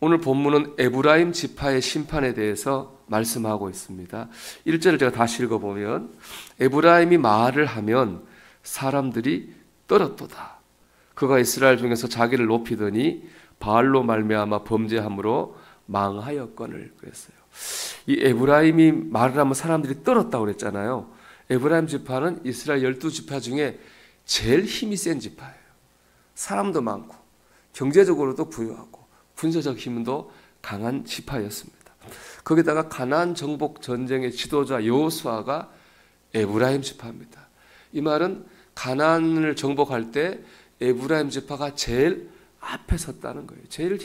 오늘 본문은 에브라임 지파의 심판에 대해서 말씀하고 있습니다. 1절을 제가 다시 읽어보면 에브라임이 말을 하면 사람들이 떨었도다. 그가 이스라엘 중에서 자기를 높이더니 바알로 말미암아 범죄함으로 망하였거늘 그랬어요. 이 에브라임이 말을 하면 사람들이 떨었다고 그랬잖아요. 에브라임 지파는 이스라엘 12지파 중에 제일 힘이 센 지파예요. 사람도 많고 경제적으로도 부유하고 군사적 힘도 강한 지파였습니다. 거기다가 가나안 정복 전쟁의 지도자 여호수아가 에브라임 지파입니다. 이 말은 가나안을 정복할 때 에브라임 지파가 제일 앞에 섰다는 거예요. 제일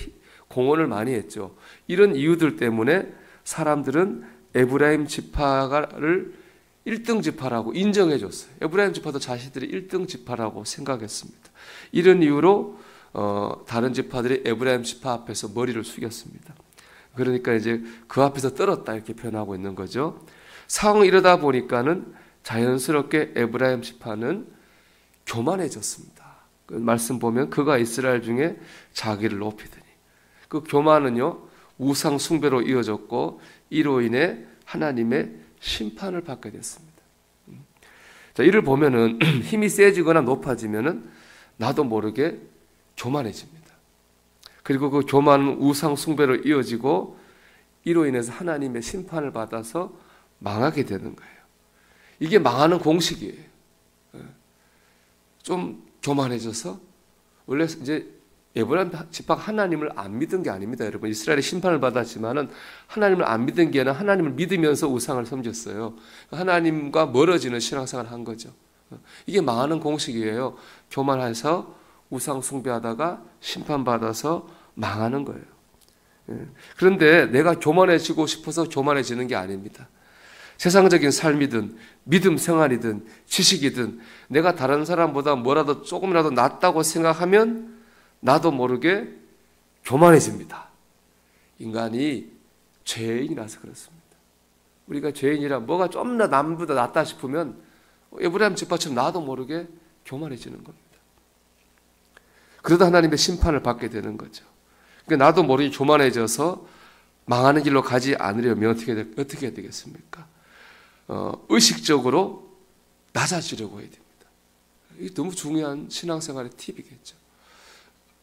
공헌을 많이 했죠. 이런 이유들 때문에 사람들은 에브라임 지파를 1등 지파라고 인정해 줬어요. 에브라임 지파도 자신들이 1등 지파라고 생각했습니다. 이런 이유로 다른 지파들이 에브라임 지파 앞에서 머리를 숙였습니다. 그러니까 이제 그 앞에서 떨었다 이렇게 표현하고 있는 거죠. 상황이 이러다 보니까는 자연스럽게 에브라임 지파는 교만해졌습니다. 그 말씀 보면 그가 이스라엘 중에 자기를 높이더니 그 교만은요 우상 숭배로 이어졌고 이로 인해 하나님의 심판을 받게 됐습니다. 자, 이를 보면은 힘이 세지거나 높아지면은 나도 모르게 교만해집니다. 그리고 그 교만은 우상 숭배로 이어지고 이로 인해서 하나님의 심판을 받아서 망하게 되는 거예요. 이게 망하는 공식이에요. 좀 교만해져서 원래 이제 에브라임 지파가 하나님을 안 믿은 게 아닙니다. 여러분 이스라엘의 심판을 받았지만은 하나님을 안 믿은 게 아니라 하나님을 믿으면서 우상을 섬겼어요. 하나님과 멀어지는 신앙생활을 한 거죠. 이게 망하는 공식이에요. 교만해서 우상 숭배하다가 심판받아서 망하는 거예요. 그런데 내가 교만해지고 싶어서 교만해지는 게 아닙니다. 세상적인 삶이든 믿음 생활이든 지식이든 내가 다른 사람보다 뭐라도 조금이라도 낫다고 생각하면 나도 모르게 교만해집니다. 인간이 죄인이라서 그렇습니다. 우리가 죄인이라 뭐가 좀 더 남보다 낫다 싶으면 에브라임 지파처럼 나도 모르게 교만해지는 겁니다. 그러다 하나님의 심판을 받게 되는 거죠. 그러니까 나도 모르게 교만해져서 망하는 길로 가지 않으려면 어떻게 해야 되겠습니까? 의식적으로 낮아지려고 해야 됩니다. 이게 너무 중요한 신앙생활의 팁이겠죠.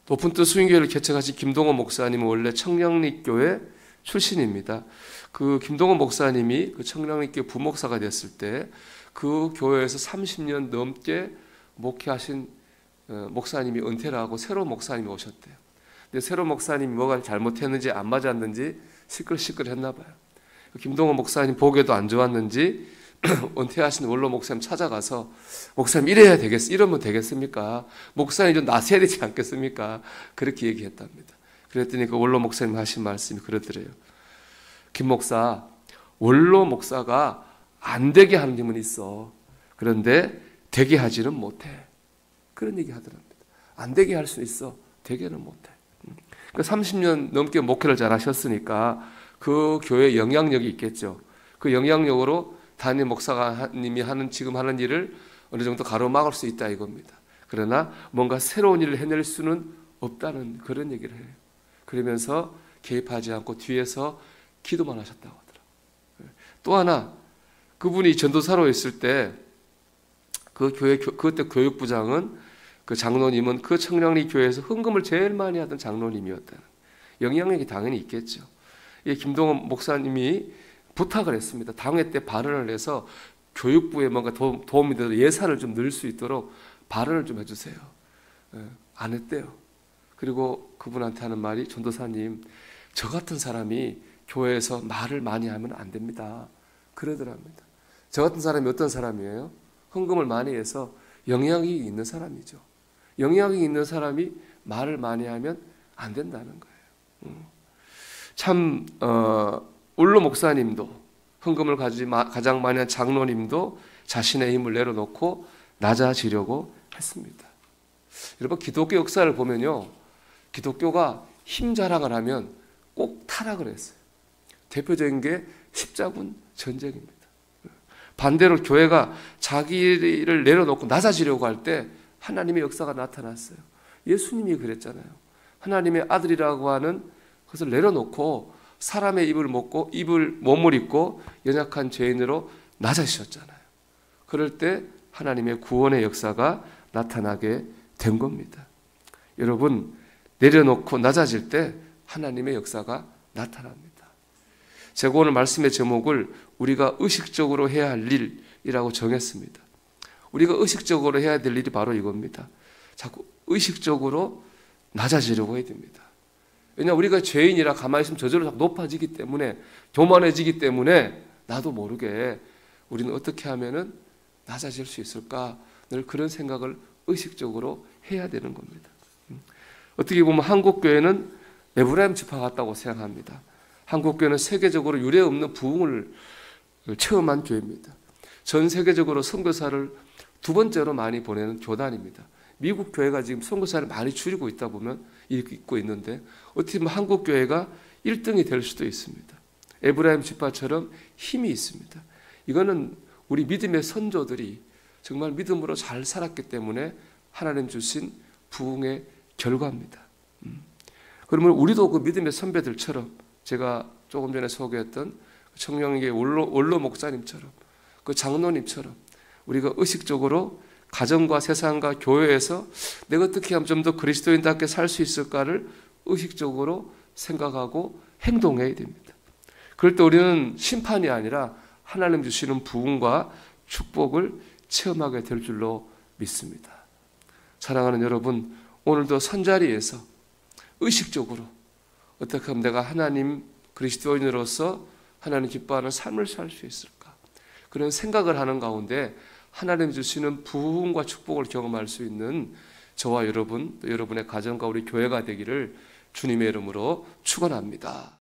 높은 뜻 수인교회를 개척하신 김동원 목사님은 원래 청량리교회 출신입니다. 그 김동원 목사님이 그 청량리교회 부목사가 됐을 때 그 교회에서 30년 넘게 목회하신 목사님이 은퇴를 하고 새로운 목사님이 오셨대요. 근데 새로운 목사님이 뭐가 잘못했는지 안 맞았는지 시끌시끌했나 봐요. 김동원 목사님 보기에도 안 좋았는지 은퇴하신 원로 목사님 찾아가서 목사님 이러면 되겠습니까? 목사님 좀 나서야 되지 않겠습니까? 그렇게 얘기했답니다. 그랬더니 그 원로 목사님 하신 말씀이 그러더래요. 김 목사, 원로 목사가 안 되게 하는 힘은 있어. 그런데 되게 하지는 못해. 그런 얘기 하더랍니다. 안 되게 할 수 있어. 되게는 못해. 그 30년 넘게 목회를 잘 하셨으니까 그 교회에 영향력이 있겠죠. 그 영향력으로 담임 목사님이 지금 하는 일을 어느 정도 가로막을 수 있다 이겁니다. 그러나 뭔가 새로운 일을 해낼 수는 없다는 그런 얘기를 해요. 그러면서 개입하지 않고 뒤에서 기도만 하셨다고 하더라고요. 또 하나 그분이 전도사로 있을 때 그 교회 그때 교육부장은 그 장로님은 그 청량리 교회에서 헌금을 제일 많이 하던 장로님이었다는 영향력이 당연히 있겠죠. 이 김동원 목사님이 부탁을 했습니다. 당회 때 발언을 해서 교육부에 뭔가 도움이 되도록 예산을 좀 넣을 수 있도록 발언을 좀 해주세요. 안 했대요. 그리고 그분한테 하는 말이 전도사님 저 같은 사람이 교회에서 말을 많이 하면 안 됩니다. 그러더랍니다. 저 같은 사람이 어떤 사람이에요? 헌금을 많이 해서 영향이 있는 사람이죠. 영향이 있는 사람이 말을 많이 하면 안 된다는 거예요. 참 원로 목사님도 헌금을 가장 많이 한 장로님도 자신의 힘을 내려놓고 낮아지려고 했습니다. 여러분 기독교 역사를 보면요. 기독교가 힘 자랑을 하면 꼭 타락을 했어요. 대표적인 게 십자군 전쟁입니다. 반대로 교회가 자기를 내려놓고 낮아지려고 할 때 하나님의 역사가 나타났어요. 예수님이 그랬잖아요. 하나님의 아들이라고 하는 그것을 내려놓고 사람의 입을 먹고 몸을 입고 연약한 죄인으로 낮아지셨잖아요. 그럴 때 하나님의 구원의 역사가 나타나게 된 겁니다. 여러분, 내려놓고 낮아질 때 하나님의 역사가 나타납니다. 제가 오늘 말씀의 제목을 우리가 의식적으로 해야 할 일이라고 정했습니다. 우리가 의식적으로 해야 될 일이 바로 이겁니다. 자꾸 의식적으로 낮아지려고 해야 됩니다. 왜냐하면 우리가 죄인이라 가만히 있으면 저절로 높아지기 때문에, 교만해지기 때문에 나도 모르게 우리는 어떻게 하면은 낮아질 수 있을까? 늘 그런 생각을 의식적으로 해야 되는 겁니다. 어떻게 보면 한국교회는 에브라임 지파 같다고 생각합니다. 한국교회는 세계적으로 유례 없는 부흥을 체험한 교회입니다. 전 세계적으로 선교사를 두 번째로 많이 보내는 교단입니다. 미국 교회가 지금 선교사를 많이 줄이고 있다 보면 있고 있는데 어떻게 보면 한국 교회가 1등이 될 수도 있습니다. 에브라임 지파처럼 힘이 있습니다. 이거는 우리 믿음의 선조들이 정말 믿음으로 잘 살았기 때문에 하나님 주신 부흥의 결과입니다. 그러면 우리도 그 믿음의 선배들처럼 제가 조금 전에 소개했던 청량리교회 원로 목사님처럼 그 장로님처럼 우리가 의식적으로 가정과 세상과 교회에서 내가 어떻게 하면 좀 더 그리스도인답게 살 수 있을까를 의식적으로 생각하고 행동해야 됩니다. 그럴 때 우리는 심판이 아니라 하나님 주시는 부흥과 축복을 체험하게 될 줄로 믿습니다. 사랑하는 여러분, 오늘도 선자리에서 의식적으로 어떻게 하면 내가 하나님 그리스도인으로서 하나님 기뻐하는 삶을 살 수 있을까? 그런 생각을 하는 가운데 하나님 주시는 부흥과 축복을 경험할 수 있는 저와 여러분, 또 여러분의 가정과 우리 교회가 되기를 주님의 이름으로 축원합니다.